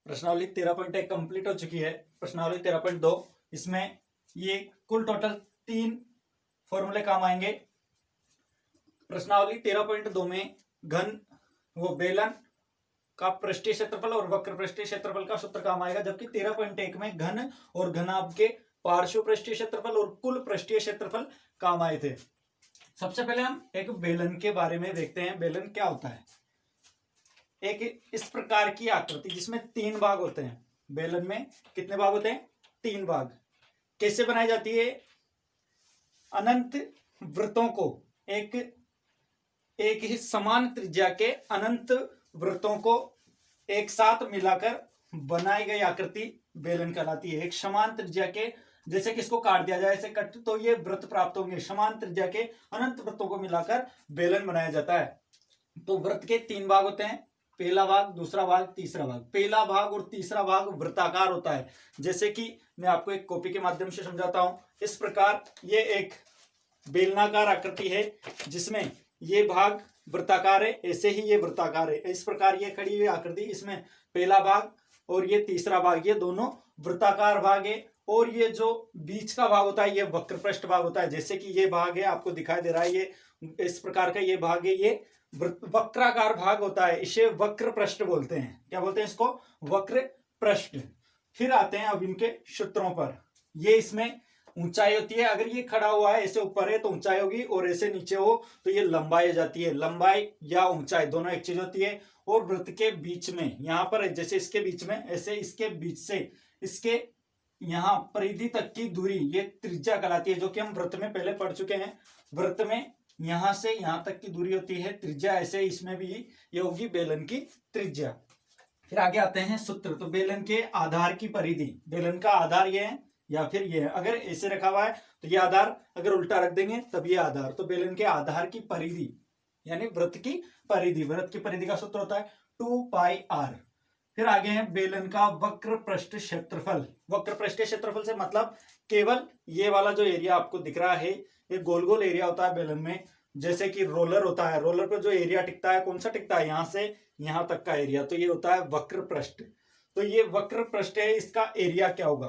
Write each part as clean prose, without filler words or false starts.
प्रश्नावली 13.1 कंप्लीट हो चुकी है। प्रश्नावली 13.2 इसमें ये कुल टोटल 3 फॉर्मूले काम आएंगे। प्रश्नावली 13.2 में घन वो बेलन का पृष्ठीय क्षेत्रफल और वक्र पृष्ठीय क्षेत्रफल का सूत्र काम आएगा, जबकि 13.1 में घन और घनाभ के पार्श्व पृष्ठीय क्षेत्रफल और कुल पृष्ठीय क्षेत्रफल काम आए थे। सबसे पहले हम एक बेलन के बारे में देखते हैं। बेलन क्या होता है? एक इस प्रकार की आकृति जिसमें 3 भाग होते हैं। बेलन में कितने भाग होते हैं? 3 भाग। कैसे बनाई जाती है? अनंत वृत्तों को एक ही समान त्रिज्या के अनंत वृत्तों को एक साथ मिलाकर बनाई गई आकृति बेलन कहलाती है। एक समान त्रिज्या के, जैसे कि इसको काट दिया जाए ऐसे कट, तो ये वृत्त प्राप्त होंगे। समान त्रिज्या के अनंत वृत्तों को मिलाकर बेलन बनाया जाता है। तो वृत्त के 3 भाग होते हैं, पहला भाग, दूसरा भाग, तीसरा भाग। पहला भाग और तीसरा भाग वृत्ताकार होता है। जैसे कि मैं आपको एक कॉपी के माध्यम से समझाता हूं। इस प्रकार ये एक बेलनाकार आकृति है जिसमें ये भाग वृत्ताकार है, ऐसे ही ये वृत्ताकार है। इस प्रकार ये खड़ी हुई आकृति, इसमें पहला भाग और ये तीसरा भाग, ये दोनों वृत्ताकार भाग है। और ये जो बीच का भाग होता है ये वक्र पृष्ठ भाग होता है। जैसे कि ये भाग है, आपको दिखाई दे रहा है, ये इस प्रकार का ये भाग है, ये वक्राकार भाग होता है। इसे वक्र पृष्ठ बोलते हैं। क्या बोलते हैं इसको? वक्र पृष्ठ। फिर आते हैं अब इनके सूत्रों पर। ये इसमें ऊंचाई होती है। अगर ये खड़ा हुआ है ऐसे ऊपर है तो ऊंचाई होगी, और ऐसे नीचे हो तो ये लंबाई हो जाती है। लंबाई या ऊंचाई दोनों एक चीज होती है। और वृत्त के बीच में, यहां पर जैसे इसके बीच में, ऐसे इसके बीच से इसके यहां परिधि तक की दूरी ये त्रिज्या कहलाती है, जो कि हम वृत्त में पहले पढ़ चुके हैं। वृत्त में यहां से यहां तक की दूरी होती है त्रिज्या। ऐसे इसमें भी ये होगी बेलन की त्रिज्या। फिर आगे आते हैं सूत्र। तो बेलन के आधार की परिधि, बेलन का आधार ये है या फिर ये है। अगर ऐसे रखा हुआ है तो ये आधार, अगर उल्टा रख देंगे तब ये आधार। तो बेलन के आधार की परिधि यानी वृत्त की परिधि, वृत्त की परिधि का सूत्र होता है 2πr। फिर आगे है बेलन का वक्र पृष्ठ क्षेत्रफल। वक्र पृष्ठ क्षेत्रफल से मतलब केवल ये वाला जो एरिया आपको दिख रहा है, ये गोल गोल एरिया होता है बेलन में। जैसे कि रोलर होता है, रोलर पर जो एरिया टिकता है, कौन सा टिकता है? यहां से यहां तक का एरिया, तो ये होता है वक्र पृष्ठ। तो ये वक्र पृष्ठ है, इसका एरिया क्या होगा?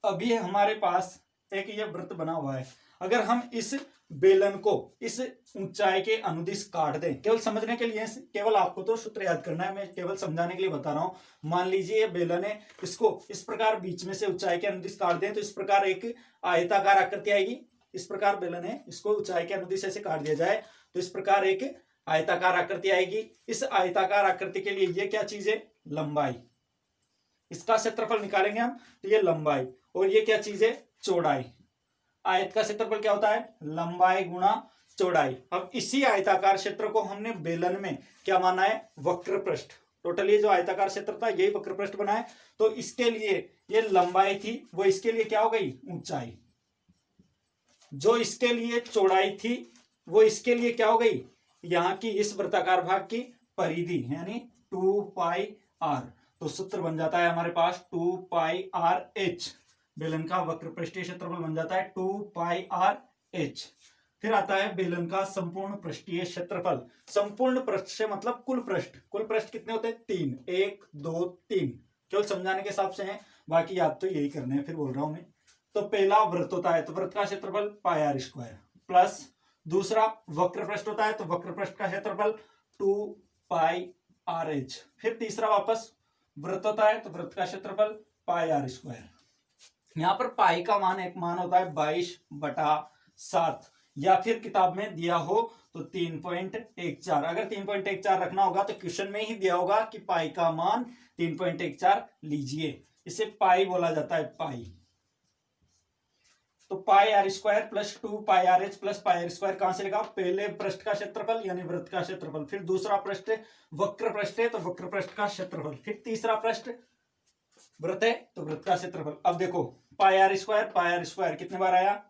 अभी हमारे पास एक ये वृत्त बना हुआ है। अगर हम इस बेलन को इस ऊंचाई के अनुदिश काट दें, केवल समझने के लिए, केवल आपको तो सूत्र याद करना है, मैं केवल समझाने के लिए बता रहा हूं। मान लीजिए ये बेलन है, इसको इस प्रकार बीच में से ऊंचाई के अनुदिश काट दें तो इस प्रकार एक आयताकार आकृति आएगी। इस प्रकार बेलन है, इसको ऊंचाई के अनुदिश ऐसे काट दिया जाए तो इस प्रकार एक आयताकार आकृति आएगी। इस आयताकार आकृति के लिए ये क्या चीज है? लंबाई। इसका क्षेत्रफल निकालेंगे हम तो ये लंबाई, और ये क्या चीज है? चौड़ाई। आयत का क्षेत्रफल क्या होता है? लंबाई गुणा चौड़ाई। अब इसी आयताकार क्षेत्र को हमने बेलन में क्या माना है? वक्र पृष्ठ। टोटल ये जो आयताकार क्षेत्र था यही वक्र पृष्ठ बना है। तो इसके लिए ये लंबाई थी, वो इसके लिए क्या हो गई? ऊंचाई। जो इसके लिए चौड़ाई थी वो इसके लिए क्या हो गई? यहां की इस वृत्ताकार भाग की परिधि यानी 2πr। तो सूत्र बन जाता है हमारे पास 2πrh। बेलन का वक्र पृष्ठीय क्षेत्रफल बन जाता है 2πrh। फिर आता है बेलन का संपूर्ण पृष्ठीय क्षेत्रफल। संपूर्ण पृष्ठ से मतलब कुल पृष्ठ। कुल पृष्ठ कितने होते हैं? 3। 1 2 3। केवल समझाने के हिसाब से है, बाकी याद तो यही करने हैं। फिर बोल रहा हूं मैं। तो पहला वृत्त होता है तो वृत्त का क्षेत्रफल πr² प्लस दूसरा वक्र पृष्ठ होता है तो वक्र पृष्ठ का क्षेत्रफल 2πrh। फिर तीसरा वापस वृत्त होता है तो वृत्त का क्षेत्रफल πr²। यहां पर पाई का मान एक मान होता है 22/7, या फिर किताब में दिया हो तो 3.14। अगर 3.14 रखना होगा तो क्वेश्चन में ही दिया होगा कि पाई का मान 3.14 लीजिए। इसे पाई बोला जाता है, पाई। तो πr² plus 2πrh plus πr² कहां से लिखा? पहले पृष्ठ का क्षेत्रफल यानी वृत्त का क्षेत्रफल। फिर दूसरा पृष्ठ वक्र पृष्ठ है तो वक्र पृष्ठ का क्षेत्रफल। फिर तीसरा पृष्ठ वृत्त है तो वृत्त का क्षेत्रफल। अब देखो πr² कितने बार आया?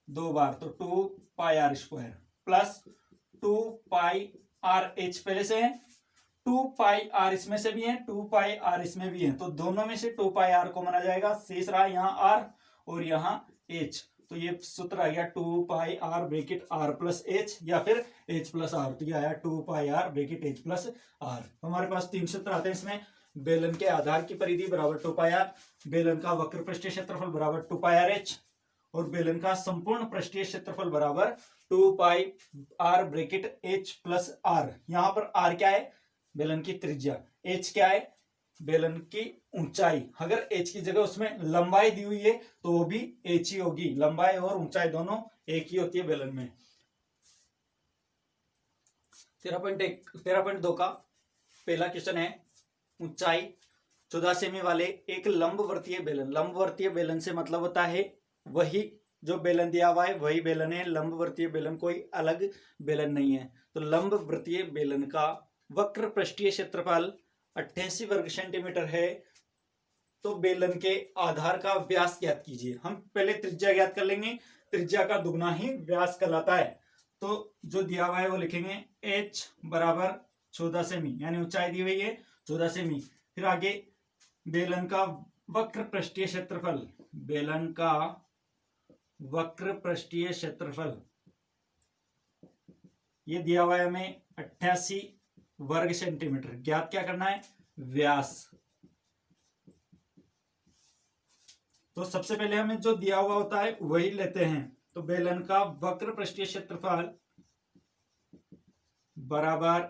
2 बार। तो 2πr² प्लस 2πrh पहले से है, 2πr इसमें से भी है, 2πr इसमें भी है, तो दोनों में से 2πr को माना जाएगा। शेष रहा यहाँ r और यहाँ h। तो ये सूत्र आ गया 2πr bracket r plus h या फिर h प्लस r। तो ये आया 2πr bracket h plus r। हमारे पास 3 सूत्र आते हैं इसमें। बेलन के आधार की परिधि बराबर 2 पाई आर, बेलन का वक्र पृष्ठीय क्षेत्रफल बराबर 2 पाई आर एच और बेलन का संपूर्ण पृष्ठीय क्षेत्रफल बराबर 2 pi r bracket h plus r. यहां पर आर क्या है? बेलन की त्रिज्या। एच क्या है? बेलन की ऊंचाई। अगर एच की जगह उसमें लंबाई दी हुई है तो वो भी एच ही होगी। लंबाई और ऊंचाई दोनों एक ही होती है बेलन में। 13.2 का पहला क्वेश्चन है, ऊंचाई 14 सेमी वाले एक लंबवर्तीय बेलन। लंबवर्तीय बेलन से मतलब होता है वही जो बेलन दिया हुआ है वही बेलन है। लंबवर्तीय बेलन कोई अलग बेलन नहीं है। तो लंबवर्तीय बेलन का वक्र पृष्ठीय क्षेत्रफल 88 वर्ग सेंटीमीटर है। तो बेलन के आधार का व्यास ज्ञात कीजिए। हम पहले त्रिज्या ज्ञात कर लेंगे। त्रिज्या का दुगना ही व्यास कहलाता है। तो जो दिया हुआ है वो लिखेंगे h बराबर 14 सेमी, यानी ऊंचाई दी हुई है 14 सेमी। फिर आगे बेलन का वक्र पृष्ठीय क्षेत्रफल, बेलन का वक्र पृष्ठीय क्षेत्रफल ये दिया हुआ है हमें 88 वर्ग सेंटीमीटर। ज्ञात क्या करना है? व्यास। तो सबसे पहले हमें जो दिया हुआ होता है वही लेते हैं। तो बेलन का वक्र पृष्ठीय क्षेत्रफल बराबर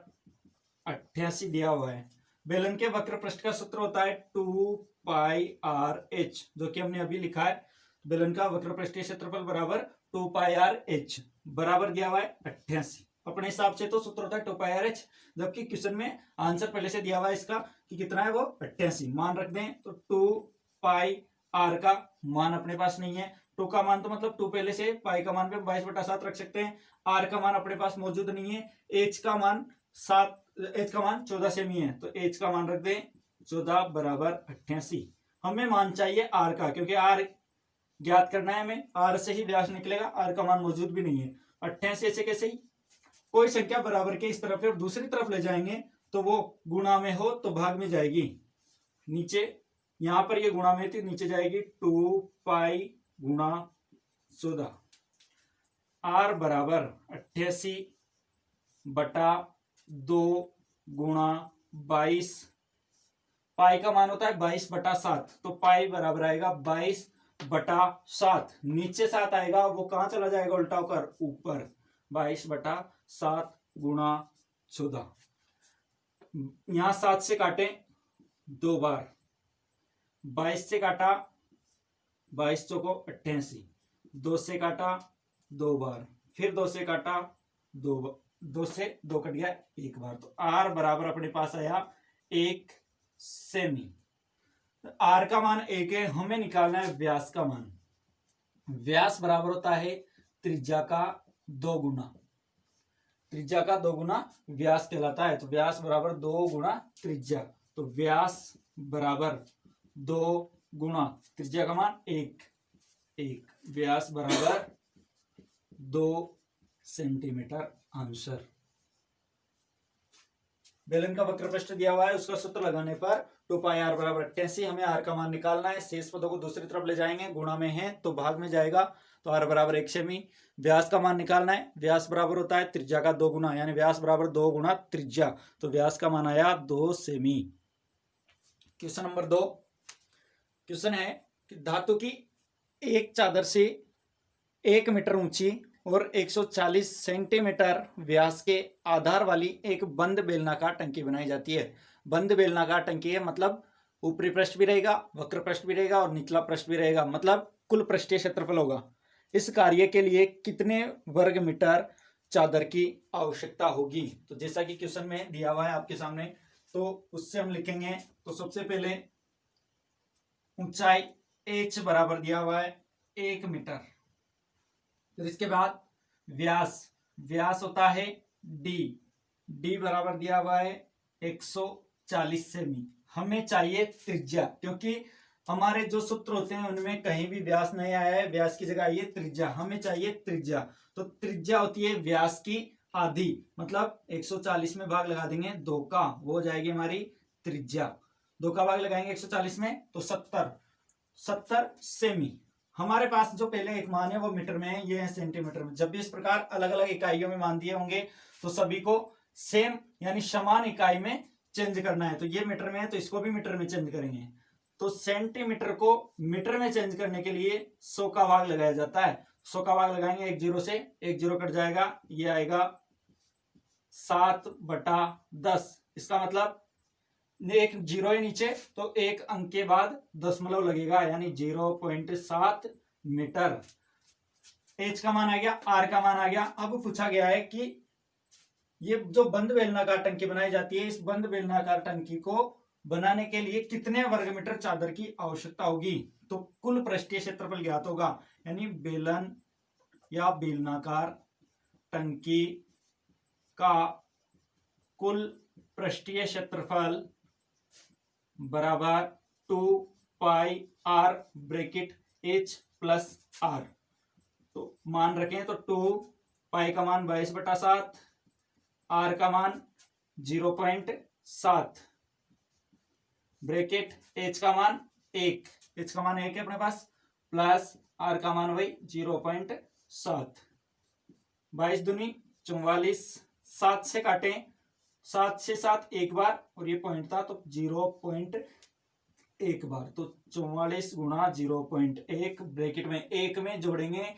88 दिया हुआ है। बेलन के वक्र पृष्ठ का सूत्र होता है 2 पाई आर एच, जो कि हमने अभी लिखा है। बेलन का वक्र पृष्ठीय क्षेत्रफल बराबर 2 पाई आर एच बराबर दिया हुआ है 88। अपने हिसाब से तो सूत्र होता है 2 पाई आर एच, जबकि क्वेश्चन में आंसर पहले से दिया हुआ है इसका कि कितना है वो 88 मान रख दें। तो 2 पाई आर का मान अपने पास नहीं है। 2 का मान तो मतलब 2 पहले से, पाई का मान पे 22/7 रख सकते हैं। आर का मान अपने पास मौजूद नहीं है। एच का मान 14 सेमी है। तो एच का मान रख दें 14 बराबर 88। हमें मान चाहिए आर का, क्योंकि आर ज्ञात करना है हमें। आर से ही व्यास निकलेगा। आर का मान मौजूद भी नहीं है। 88 से कैसे ही कोई संख्या बराबर के इस तरफ और दूसरी तरफ ले जाएंगे तो वो गुणा में हो तो भाग में जाएगी। नीचे यहां पर ये गुणा में थी, नीचे जाएगी 2 पाई गुणा 14। आर बराबर 88 बटा 2 गुणा 22। पाई का मान होता है 22/7। तो पाई बराबर आएगा 22/7। नीचे 7 आएगा, वो कहां चला जाएगा? उल्टा होकर ऊपर। 22/7 गुणा 14। यहां 7 से काटे 2 बार, 22 से काटा 22 चौको 88, 2 से काटा 2 बार, फिर 2 से काटा 2 बार, 2 से 2 कट गया 1 बार। तो आर बराबर अपने पास आया 1 सेमी। आर का मान 1 है। हमें निकालना है व्यास का मान। व्यास बराबर होता है त्रिज्या का 2 गुना। त्रिज्या का 2 गुना व्यास कहलाता है। तो व्यास बराबर 2 गुना त्रिज्या। तो व्यास बराबर 2 गुना त्रिज्या का मान 1। व्यास बराबर 2 सेंटीमीटर आंसर। बेलन का वक्र पृष्ठ दिया हुआ है, उसका सूत्र लगाने पर 2 पाई आर बराबर 88। हमें आर का मान निकालना है। शेष पदों को दूसरी तरफ ले जाएंगे, गुणा में है तो भाग में जाएगा। तो आर बराबर 1 सेमी। व्यास का मान निकालना है। व्यास बराबर होता है त्रिज्या का 2 गुना, यानी व्यास बराबर 2 गुना त्रिज्या। तो व्यास का मान आया 2 सेमी। क्वेश्चन नंबर 2 क्वेश्चन है कि धातु की एक चादर से 1 मीटर ऊंची और 140 सेंटीमीटर व्यास के आधार वाली एक बंद बेलनाकार टंकी बनाई जाती है। बंद बेलनाकार टंकी है मतलब ऊपरी पृष्ठ भी रहेगा, वक्र पृष्ठ भी रहेगा और निचला पृष्ठ भी रहेगा, मतलब कुल पृष्ठीय क्षेत्रफल होगा। इस कार्य के लिए कितने वर्ग मीटर चादर की आवश्यकता होगी? तो जैसा कि क्वेश्चन में दिया हुआ है आपके सामने, तो उससे हम लिखेंगे। तो सबसे पहले ऊंचाई h बराबर दिया हुआ है 1 मीटर। फिर इसके बाद व्यास होता है d बराबर दिया हुआ है 140 सेमी। हमें चाहिए त्रिज्या, क्योंकि हमारे जो सूत्र होते हैं उनमें कहीं भी व्यास नहीं आया है। व्यास की जगह आइए त्रिज्या। हमें चाहिए त्रिज्या। तो त्रिज्या होती है व्यास की आधी, मतलब 140 में भाग लगा देंगे 2 का, वो हो जाएगी हमारी त्रिज्या। 2 का भाग लगाएंगे 140 में तो 70 सेमी। हमारे पास जो पहले एक मान है वो मीटर में है, ये है सेंटीमीटर में। जब भी इस प्रकार अलग अलग इकाइयों में मान दिए होंगे तो सभी को सेम यानी समान इकाई में चेंज करना है, तो ये मीटर में है तो इसको भी मीटर में चेंज करेंगे। तो सेंटीमीटर को मीटर में चेंज करने के लिए 100 का भाग लगाया जाता है। 100 का भाग लगाएंगे, एक जीरो से एक जीरो कट जाएगा, ये आएगा 7/10। इसका मतलब एक जीरो है नीचे तो एक अंक के बाद दशमलव लगेगा, यानी 0.7 मीटर। एच का मान आ गया, आर का मान आ गया। अब पूछा गया है कि ये जो बंद बेलनाकार टंकी बनाई जाती है, इस बंद बेलनाकार टंकी को बनाने के लिए कितने वर्ग मीटर चादर की आवश्यकता होगी। तो कुल पृष्ठीय क्षेत्रफल ज्ञात होगा, यानी बेलन या बेलनाकार टंकी का कुल पृष्ठीय क्षेत्रफल बराबर 2πr bracket h plus r। तो मान रखें तो 2 का मान 22/7, r का मान 0.7 ब्रैकेट h का मान 1, h का मान 1 है अपने पास, प्लस r का मान वही 0.7। 22 दूनी 44, 7 से काटें, 7 से 7 एक बार और ये पॉइंट था तो 0.1 बार, तो 44 गुणा 0.1 ब्रैकेट में 1 में जोड़ेंगे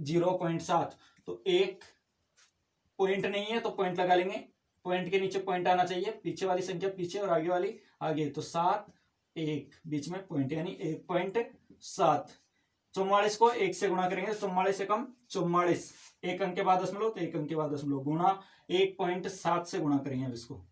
0.7, तो एक पॉइंट नहीं है तो पॉइंट लगा लेंगे, पॉइंट के नीचे पॉइंट आना चाहिए, पीछे वाली संख्या पीछे और आगे वाली आगे, तो 7 1 बीच में पॉइंट यानी 1.7। 44 को 1 से गुणा करेंगे, 44 से कम 44, एक अंक के बाद दशमलव तो एक अंक के बाद दशमलव, गुणा 1.7 से गुणा करेंगे। अब इसको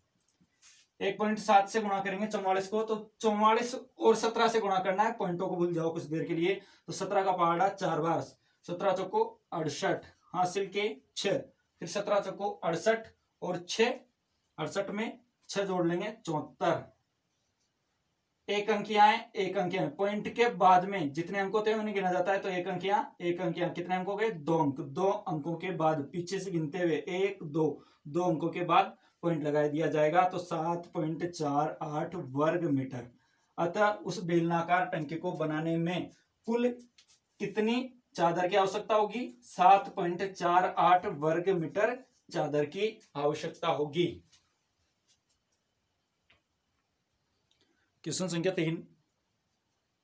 1.7 से गुणा करेंगे 44 को, तो 44 और 17 से गुणा करना है, पॉइंटों को भूल जाओ कुछ देर के लिए। तो 17 का पहाड़ा 4 बार, 17 चौको 68 हासिल के 6, फिर 17 चौको 68 और 6, 68 में 6 जोड़ लेंगे 74। एक अंकियां है, एक अंकियां, पॉइंट के बाद में जितने अंक होते हैं उन्हें गिना जाता है, तो एक अंकियां, एक अंकियां, कितने अंक हो गए 2 अंक, 2 अंकों के बाद पीछे से गिनते हुए 1 2, 2 अंकों के बाद पॉइंट लगा दिया जाएगा, तो 7.48 वर्ग मीटर। अतः उस बेलनाकार टंकी को बनाने में कुल कितनी चादर की आवश्यकता होगी, 7.48 वर्ग मीटर चादर की आवश्यकता होगी। क्वेश्चन संख्या 3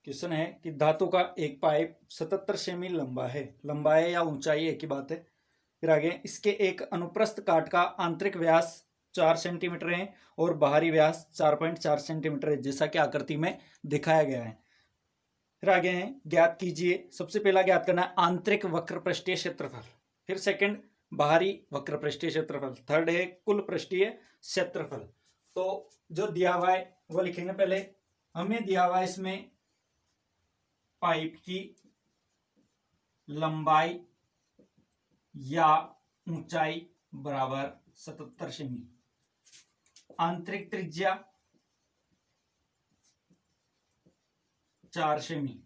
क्वेश्चन है कि धातु का एक पाइप 77 सेमी लंबा है, लंबाई या ऊंचाई एक ही बात है। फिर आगे, इसके एक अनुप्रस्थ काट का आंतरिक व्यास 4 सेंटीमीटर है और बाहरी व्यास 4.4 सेंटीमीटर है, जैसा कि आकृति में दिखाया गया है। फिर आगे है, ज्ञात कीजिए, सबसे पहला ज्ञात करना है आंतरिक वक्र पृष्ठीय क्षेत्रफल, फिर सेकंड बाहरी वक्र पृष्ठीय क्षेत्रफल, थर्ड है कुल पृष्ठीय क्षेत्रफल। तो जो दिया हुआ है वो लिखेंगे। पहले हमें दिया हुआ है इसमें पाइप की लंबाई या ऊंचाई बराबर 77 सेमी, आंतरिक त्रिज्या 4 सेमी,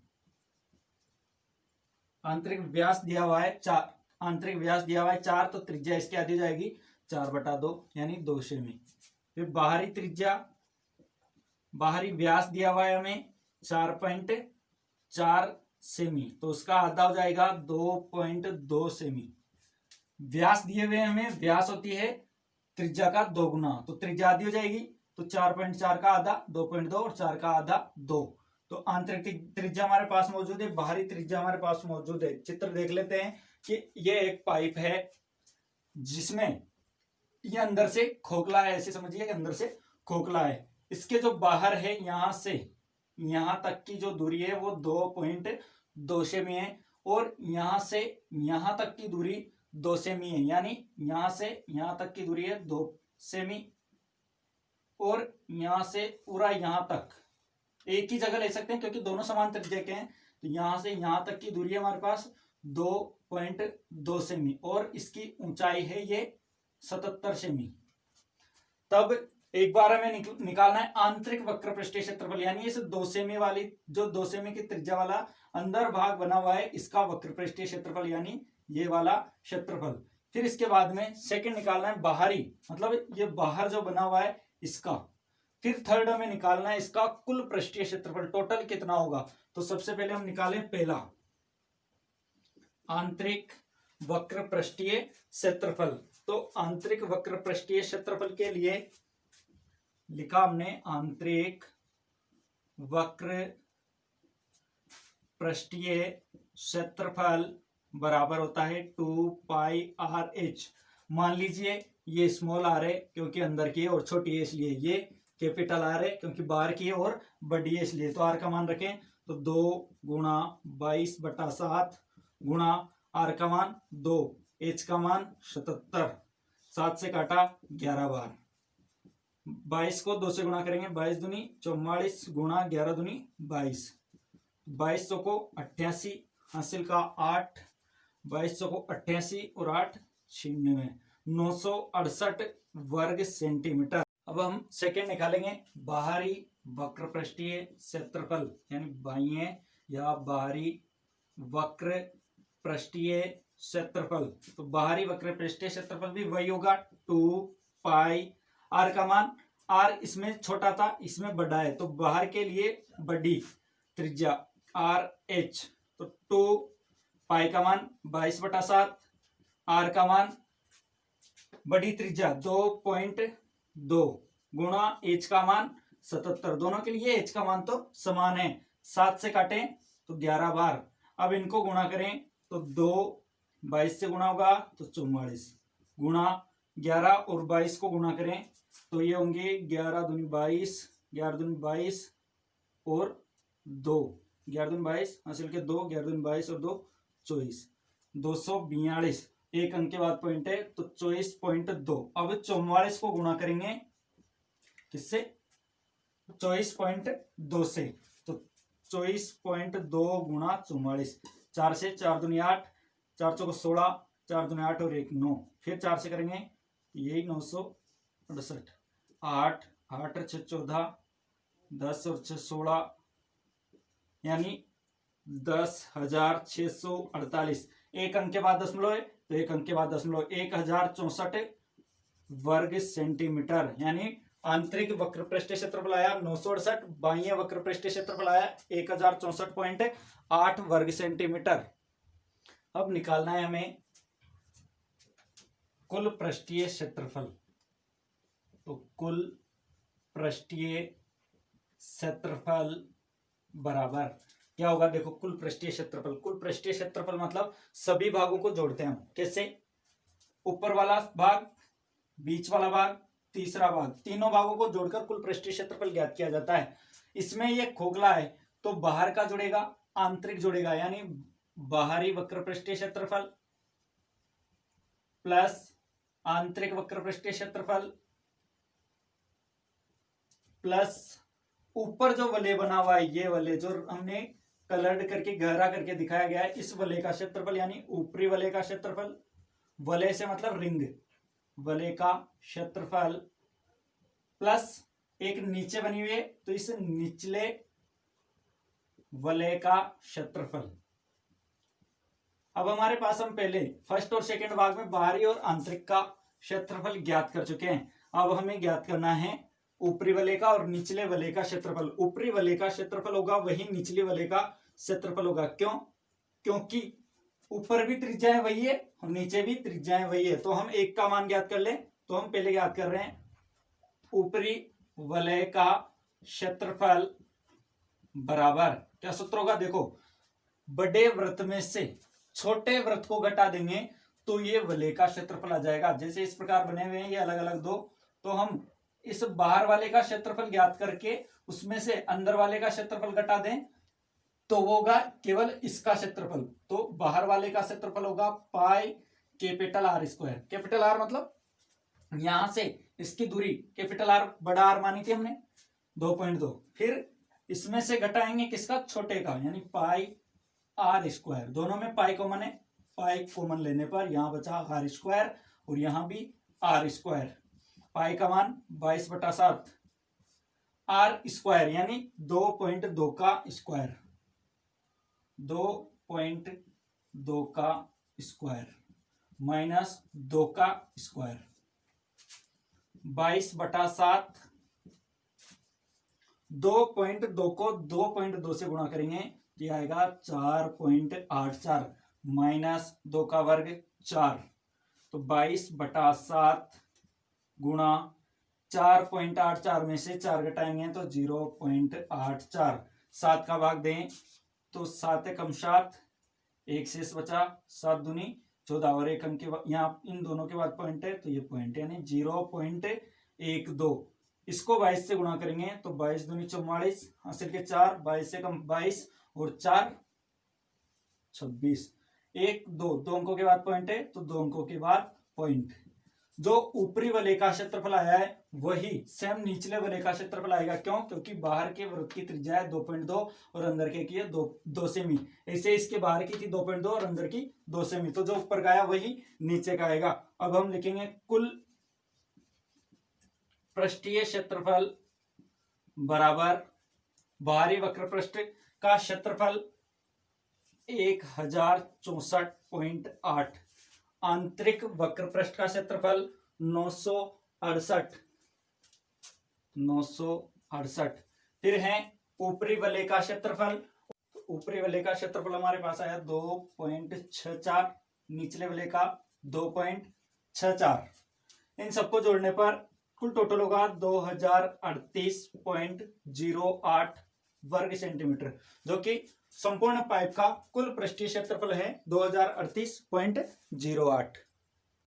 आंतरिक व्यास दिया हुआ है 4, आंतरिक व्यास दिया हुआ है 4, तो त्रिज्या इसकी आधी जाएगी 4/2 यानी 2 सेमी। फिर बाहरी त्रिज्या, बाहरी व्यास दिया हुआ है हमें 4.4 सेमी, तो उसका आधा हो जाएगा 2.2 सेमी। व्यास दिए हुए हमें, व्यास होती है त्रिज्या का 2 गुना, तो त्रिज्या आधी हो जाएगी, तो 4.4 का आधा 2.2 और 4 का आधा 2, तो आंतरिक त्रिज्या हमारे पास मौजूद है, बाहरी त्रिज्या हमारे पास मौजूद है। चित्र देख लेते हैं कि ये एक पाइप है जिसमें ये अंदर से खोखला है, ऐसे समझिए कि अंदर से खोखला है। इसके जो बाहर है यहां से यहां तक की जो दूरी है वो 2.2 सेमी है, और यहां से यहां तक की दूरी 2 सेमी है, यानी यहां से यहां तक की दूरी है 2 सेमी, और यहां से पूरा यहां तक एक ही जगह ले सकते हैं क्योंकि दोनों समान त्रिज्या के हैं। तो यहां से यहां तक की दूरी है हमारे पास 2.2 सेमी, और इसकी ऊंचाई है ये 77 सेमी। तब एक बार हमें निकालना है आंतरिक वक्र पृष्ठीय क्षेत्रफल, यानी इस 2 सेमी वाली, जो 2 सेमी की त्रिज्या वाला अंदर भाग बना हुआ है, इसका वक्र पृष्ठीय क्षेत्रफल यानी ये वाला क्षेत्रफल। फिर इसके बाद में सेकंड निकालना है बाहरी, मतलब ये बाहर जो बना हुआ है इसका। फिर थर्ड हमें निकालना है इसका कुल पृष्ठीय क्षेत्रफल, टोटल कितना होगा। तो सबसे पहले हम निकालें पहला आंतरिक वक्र पृष्ठीय क्षेत्रफल। तो आंतरिक वक्र पृष्ठीय क्षेत्रफल के लिए लिखा हमने आंतरिक वक्र पृष्ठीय क्षेत्रफल बराबर होता है 2πr/h। मान लीजिए ये स्मॉल आर है क्योंकि अंदर की है और छोटी है इसलिए, ये कैपिटल आर है क्योंकि बाहर की है और बड़ी है इसलिए। तो आर का मान रखें तो 2 गुणा 22/7 गुणा आर का मान 2, एच का मान 77, 7 से काटा 11 बार। 22 को 2 से गुणा करेंगे, 22 दूनी 44 गुणा 11 दूनी 22, 22 को 88 हासिल का 8, 22 को 88 और 8 96, 968 वर्ग सेंटीमीटर। अब हम सेकंड निकालेंगे, बाहरी वक्र पृष्ठीय क्षेत्रफल यानी बाह्य या बाहरी वक्र पृष्ठीय क्षेत्रफल। तो बाहरी वक्र पृष्ठीय क्षेत्रफल भी वही होगा 2π। आर का मान, आर इसमें छोटा था इसमें बड़ा है तो बाहर के लिए बड़ी त्रिज्या RH, तो 2π का मान 22/7, आर का मान बड़ी त्रिज्या 2.2 गुणा एच का मान 77। दोनों के लिए एच का मान तो समान है, 7 से काटें तो 11 बार। अब इनको गुणा करें तो 2 22 से गुणा होगा तो 44 गुणा 11 और 22 को गुणा करें तो ये होंगे 11 दूनी 22, 11 दूनी 22 और 2, 11 दूनी 22 हासिल के 2, 11 दूनी 22 और 2 24, 242। एक अंक के बाद पॉइंट है तो 24.2। अब 44 को गुणा करेंगे किससे, 24.2 से, तो 24.2 गुणा 44, 4 से 4 दूनी 8, 4 चौको 16, 4 दूनी 8 और 1 9, फिर 4 से करेंगे यही 968, 8 8 6 14, 10 और 6 16 यानी 10,648। एक अंक के बाद दशमलव है तो एक अंक के बाद दशमलव, 1064 वर्ग सेंटीमीटर। यानी आंतरिक वक्र पृष्ठीय क्षेत्रफल आया 968, बाह्य वक्र पृष्ठीय क्षेत्रफल आया 1064.8 वर्ग सेंटीमीटर। अब निकालना है हमें कुल पृष्ठीय क्षेत्रफल। तो कुल पृष्ठीय क्षेत्रफल बराबर क्या होगा, देखो कुल पृष्ठीय क्षेत्रफल, कुल पृष्ठीय क्षेत्रफल मतलब सभी भागों को जोड़ते हैं हम। कैसे, ऊपर वाला भाग, बीच वाला भाग, तीसरा भाग, तीनों भागों को जोड़कर कुल पृष्ठीय क्षेत्रफल ज्ञात किया जाता है। इसमें ये खोखला है तो बाहर का जुड़ेगा, आंतरिक जुड़ेगा, यानी बाहरी वक्र पृष्ठीय क्षेत्रफल प्लस आंतरिक वक्र पृष्ठीय क्षेत्रफल प्लस ऊपर जो वलय बना हुआ है, ये वलय जो हमने कलर्ड करके गहरा करके दिखाया गया है, इस वलय का क्षेत्रफल यानी ऊपरी वलय का क्षेत्रफल, वलय से मतलब रिंग, वलय का क्षेत्रफल प्लस एक नीचे बनी हुई है तो इस निचले वलय का क्षेत्रफल। अब हमारे पास, हम पहले फर्स्ट और सेकंड भाग में बाहरी और आंतरिक का क्षेत्रफल ज्ञात कर चुके हैं। अब हमें ज्ञात करना है ऊपरी वलय का और निचले वलय का क्षेत्रफल। ऊपरी वलय का क्षेत्रफल होगा वही निचले वलय का क्षेत्रफल होगा। क्यों, क्योंकि ऊपर भी त्रिज्याएं वही है और नीचे भी त्रिज्याएं वही है। तो हम एक का मान ज्ञात कर ले, तो हम पहले ज्ञात कर रहे हैं ऊपरी वलय का क्षेत्रफल बराबर, क्या सूत्र होगा, देखो बड़े वृत्त में से छोटे वृत्त को घटा देंगे तो ये वलय का क्षेत्रफल आ जाएगा। जैसे इस प्रकार बने हुए हैं ये अलग अलग दो, तो हम इस बाहर वाले का क्षेत्रफल ज्ञात करके उसमें से अंदर वाले का क्षेत्रफल घटा दें तो वो होगा केवल इसका क्षेत्रफल। तो बाहर वाले का क्षेत्रफल होगा pi capital R square. Capital R मतलब यहां से इसकी दूरी, कैपिटल आर बड़ा आर मानी थी हमने 2.2, फिर इसमें से घटाएंगे किसका, छोटे का, यानी पाई आर स्क्वायर। दोनों में पाई कॉमन है, पाई कॉमन लेने पर यहां बचा आर स्क्वायर और यहां भी आर स्क्वायर। पाई का मान 22/7 आर स्क्वायर यानी 2.2 का स्क्वायर, 2.2 का स्क्वायर माइनस 2 का स्क्वायर, 22/7, 2.2 को 2.2 से गुणा करेंगे ये आएगा 4.84 माइनस 2 का वर्ग 4, तो 22/7 गुणा 4.84 में से 4 घटाएंगे तो 0.84। 7 का भाग दें तो 7 एकम 7, 1 शेष बचा, 7 दूनी 14 और एकम के यहाँ इन दोनों के बाद पॉइंट है तो ये पॉइंट है, यानी 0.12। इसको 22 से गुणा करेंगे तो 22 दूनी 44, हासिल के 4, 22 से कम 22 और 4 26। 1 2 अंकों के बाद पॉइंट है तो 2 अंकों के बाद पॉइंट। जो ऊपरी वलय का क्षेत्रफल आया है वही सेम निचले वलय का क्षेत्रफल आएगा। क्यों? क्योंकि बाहर के वृत्त की त्रिज्या है 2.2 और अंदर के की है 2 सेमी। ऐसे इसके बाहर की थी 2.2 और अंदर की 2 सेमी, तो जो ऊपर का आया वही नीचे का आएगा। अब हम लिखेंगे कुल पृष्ठीय क्षेत्रफल बराबर बाहरी वक्र पृष्ठ का क्षेत्रफल 1064.8, आंतरिक वक्र पृष्ठ का क्षेत्रफल 968। फिर है ऊपरी वलय का क्षेत्रफल। ऊपरी वलय का क्षेत्रफल हमारे पास आया 2.64, निचले वलय का 2.64। इन सबको जोड़ने पर कुल टोटल होगा 2038.08 वर्ग सेंटीमीटर, जो कि संपूर्ण पाइप का कुल पृष्ठीय क्षेत्रफल है 2038.08।